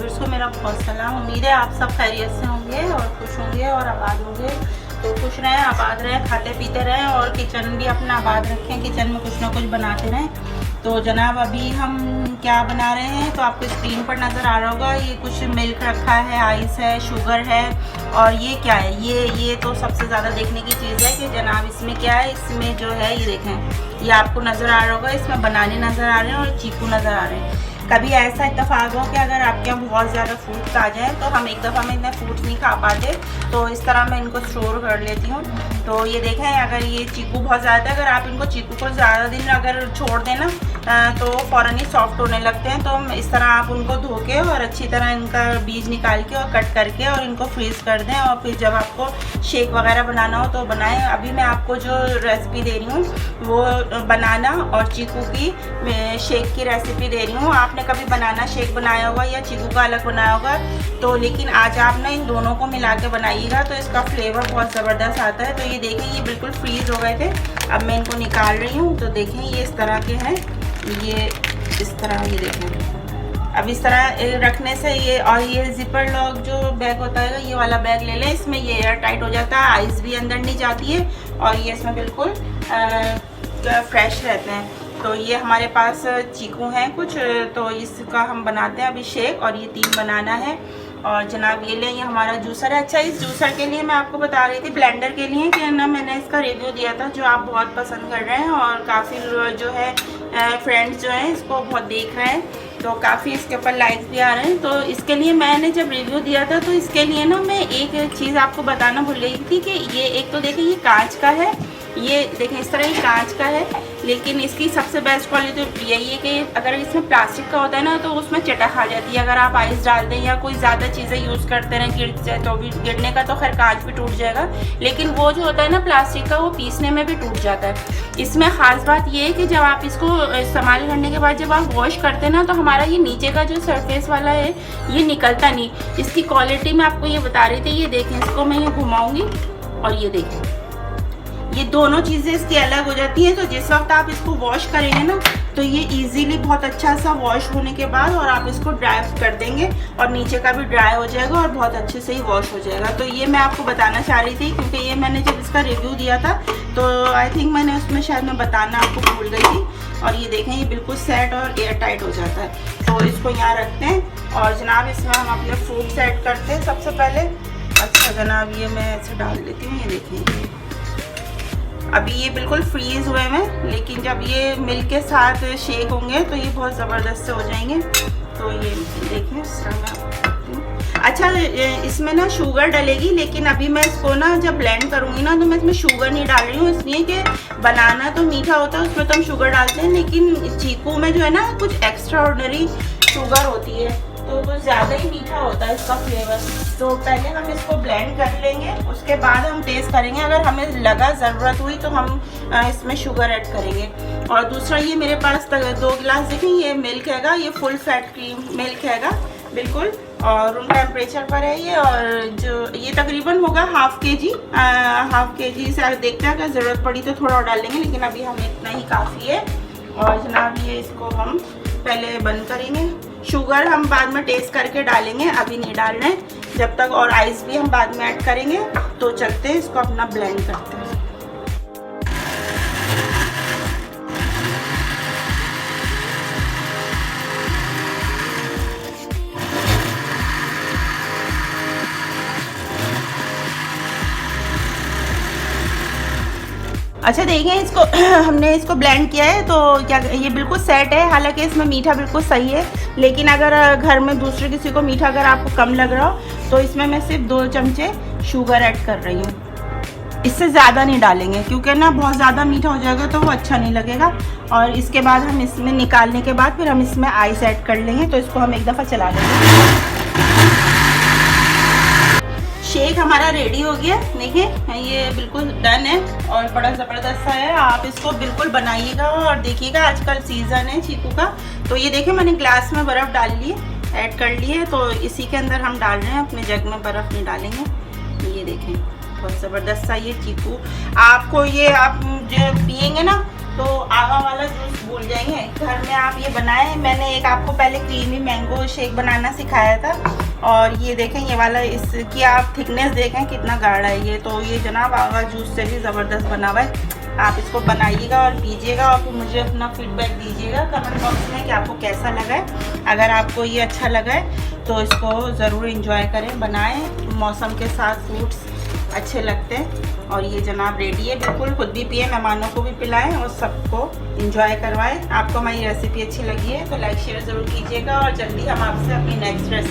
Viewers को मेरा बहुत सलाम। उम्मीद है आप सब खैरियत से होंगे और खुश होंगे और आबाद होंगे। तो खुश रहें, आबाद रहें, खाते पीते रहें और किचन भी अपना आबाद रखें, किचन में कुछ ना कुछ बनाते रहें। तो जनाब अभी हम क्या बना रहे हैं तो आपको स्क्रीन पर नज़र आ रहा होगा। ये कुछ मिल्क रखा है, आइस है, शुगर है और ये क्या है, ये तो सबसे ज़्यादा देखने की चीज़ है कि जनाब इसमें क्या है। इसमें जो है ये देखें, ये आपको नज़र आ रहा होगा, इसमें बनाने नज़र आ रहे हैं और चीकू नज़र आ रहे हैं। कभी ऐसा इत्तेफाक हो कि अगर आपके यहाँ बहुत ज़्यादा फ्रूट्स आ जाएँ तो हम एक दफ़ा में इतने फ्रूट्स नहीं खा पाते, तो इस तरह मैं इनको स्टोर कर लेती हूँ। तो ये देखें, अगर ये चीकू बहुत ज़्यादा है, अगर आप इनको चीकू को ज़्यादा दिन अगर छोड़ दें ना तो फ़ौरन ही सॉफ्ट होने लगते हैं। तो इस तरह आप उनको धो के और अच्छी तरह इनका बीज निकाल के और कट करके और इनको फ्रीज़ कर दें और फिर जब आपको शेक वगैरह बनाना हो तो बनाएं। अभी मैं आपको जो रेसिपी दे रही हूँ वो बनाना और चीकू की शेक की रेसिपी दे रही हूँ। आपने कभी बनाना शेक बनाया होगा या चीकू का अलग बनाया होगा, तो लेकिन आज आप ना इन दोनों को मिला के बनाइएगा तो इसका फ्लेवर बहुत ज़बरदस्त आता है। तो ये देखें, ये बिल्कुल फ्रीज़ हो गए थे। अब मैं इनको निकाल रही हूँ। तो देखें ये इस तरह के हैं, ये इस तरह, ये देखें। अब इस तरह रखने से ये, और ये जिपर लॉक जो बैग होता है ये वाला बैग ले लें, इसमें ये एयर टाइट हो जाता है, आइस भी अंदर नहीं जाती है और ये इसमें बिल्कुल फ्रेश रहते हैं। तो ये हमारे पास चीकू हैं कुछ, तो इसका हम बनाते हैं अभी शेक। और ये 3 बनाना है और जनाब ये लें, ये हमारा जूसर है। अच्छा, इस जूसर के लिए मैं आपको बता रही थी, ब्लेंडर के लिए कि ना मैंने इसका रिव्यू दिया था जो आप बहुत पसंद कर रहे हैं और काफ़ी जो है फ्रेंड्स जो हैं इसको बहुत देख रहे हैं, तो काफ़ी इसके ऊपर लाइक्स भी आ रहे हैं। तो इसके लिए मैंने जब रिव्यू दिया था तो इसके लिए ना मैं एक चीज़ आपको बताना भूल गई थी कि ये एक तो देखिए ये कांच का है, ये देखें इस तरह ये कांच का है, लेकिन इसकी सबसे बेस्ट क्वालिटी तो यही है कि अगर इसमें प्लास्टिक का होता है ना तो उसमें चटक आ जाती है। अगर आप आइस डाल दें या कोई ज़्यादा चीज़ें यूज़ करते रहें गिर जाए तो भी, गिरने का तो खैर कांच भी टूट जाएगा, लेकिन वो जो होता है ना प्लास्टिक का वो पीसने में भी टूट जाता है। इसमें ख़ास बात ये है कि जब आप इसको इस्तेमाल करने के बाद जब आप वॉश करते हैं ना तो हमारा ये नीचे का जो सरफेस वाला है ये निकलता नहीं। इसकी क्वालिटी मैं आपको ये बता रही थी, ये देखें, इसको मैं ये घुमाऊँगी और ये देखें, ये दोनों चीज़ें इसकी अलग हो जाती हैं। तो जिस वक्त आप इसको वॉश करेंगे ना तो ये इजीली बहुत अच्छा सा वॉश होने के बाद और आप इसको ड्राई कर देंगे और नीचे का भी ड्राई हो जाएगा और बहुत अच्छे से ही वॉश हो जाएगा। तो ये मैं आपको बताना चाह रही थी क्योंकि ये मैंने जब इसका रिव्यू दिया था तो आई थिंक मैंने उसमें शायद मैं बताना आपको भूल गई थी। और ये देखें, ये बिल्कुल सेट और एयर टाइट हो जाता है। तो इसको यहाँ रखते हैं और जनाब इसमें हम अपने फ्रूट सेट करते हैं सबसे पहले। अच्छा जनाब, ये मैं ऐसे डाल देती हूँ, ये देखें अभी ये बिल्कुल फ्रीज़ हुए हैं, लेकिन जब ये मिल्क के साथ शेक होंगे तो ये बहुत ज़बरदस्त से हो जाएंगे। तो ये देखें इस तरह मैं, अच्छा इसमें ना शुगर डलेगी, लेकिन अभी मैं इसको ना जब ब्लेंड करूँगी ना तो मैं इसमें शुगर नहीं डाल रही हूँ, इसलिए कि बनाना तो मीठा होता है उसमें तो हम शुगर डालते हैं, लेकिन चीकू में जो है ना कुछ एक्स्ट्रा ऑर्डिनरी शुगर होती है तो कुछ ज़्यादा ही मीठा होता है इसका फ्लेवर। तो पहले हम इसको ब्लेंड कर लेंगे, उसके बाद हम टेस्ट करेंगे। अगर हमें लगा ज़रूरत हुई तो हम इसमें शुगर ऐड करेंगे। और दूसरा ये मेरे पास 2 गिलास देखें, ये मिल्क हैगा, ये फुल फैट क्रीम मिल्क हैगा बिल्कुल, और रूम टेम्परेचर पर है ये। और जो ये तकरीबन होगा हाफ के जी से देखते हैं, अगर ज़रूरत पड़ी तो थोड़ा और डालेंगे, लेकिन अभी हमें इतना ही काफ़ी है। और जनाब ये इसको हम पहले बंद करेंगे। शुगर हम बाद में टेस्ट करके डालेंगे, अभी नहीं डाल रहे हैं जब तक, और आइस भी हम बाद में ऐड करेंगे। तो चलते हैं इसको अपना ब्लेंड करते हैं। अच्छा देखें, इसको हमने इसको ब्लेंड किया है तो क्या ये बिल्कुल सेट है। हालांकि इसमें मीठा बिल्कुल सही है, लेकिन अगर घर में दूसरे किसी को मीठा अगर आपको कम लग रहा हो तो इसमें मैं सिर्फ 2 चमचे शुगर ऐड कर रही हूँ। इससे ज़्यादा नहीं डालेंगे क्योंकि ना बहुत ज़्यादा मीठा हो जाएगा तो वो अच्छा नहीं लगेगा। और इसके बाद हम इसमें निकालने के बाद फिर हम इसमें आइस ऐड कर लेंगे। तो इसको हम एक दफ़ा चला लेंगे। शेक हमारा रेडी हो गया, देखिए ये बिल्कुल डन है और बड़ा ज़बरदस्त सा है। आप इसको बिल्कुल बनाइएगा और देखिएगा, आजकल सीज़न है चीकू का। तो ये देखिए मैंने ग्लास में बर्फ़ डाल ली है, ऐड कर ली है, तो इसी के अंदर हम डाल रहे हैं, अपने जग में बर्फ़ नहीं डालेंगे। ये देखें बहुत ज़बरदस्त सा ये चीकू, आपको ये आप जो पियेंगे ना तो आवा वाला जूस भूल जाएंगे। घर में आप ये बनाएं। मैंने एक आपको पहले क्रीमी मैंगो शेक बनाना सिखाया था, और ये देखें ये वाला, इसकी आप थिकनेस देखें कितना गाढ़ा है ये। तो ये जनाब आवा जूस से भी ज़बरदस्त बना हुआ है। आप इसको बनाइएगा और पीजिएगा, और फिर मुझे अपना फीडबैक दीजिएगा कमेंट बॉक्स में कि आपको कैसा लगा है। अगर आपको ये अच्छा लगा है तो इसको ज़रूर इंजॉय करें, बनाएं। मौसम के साथ फ्रूट्स अच्छे लगते हैं। और ये जनाब रेडी है बिल्कुल, खुद भी पिए, मेहमानों को भी पिलाएं और सबको इंजॉय करवाएं। आपको हमारी रेसिपी अच्छी लगी है तो लाइक शेयर ज़रूर कीजिएगा, और जल्दी हम आपसे अपनी नेक्स्ट रेसिपी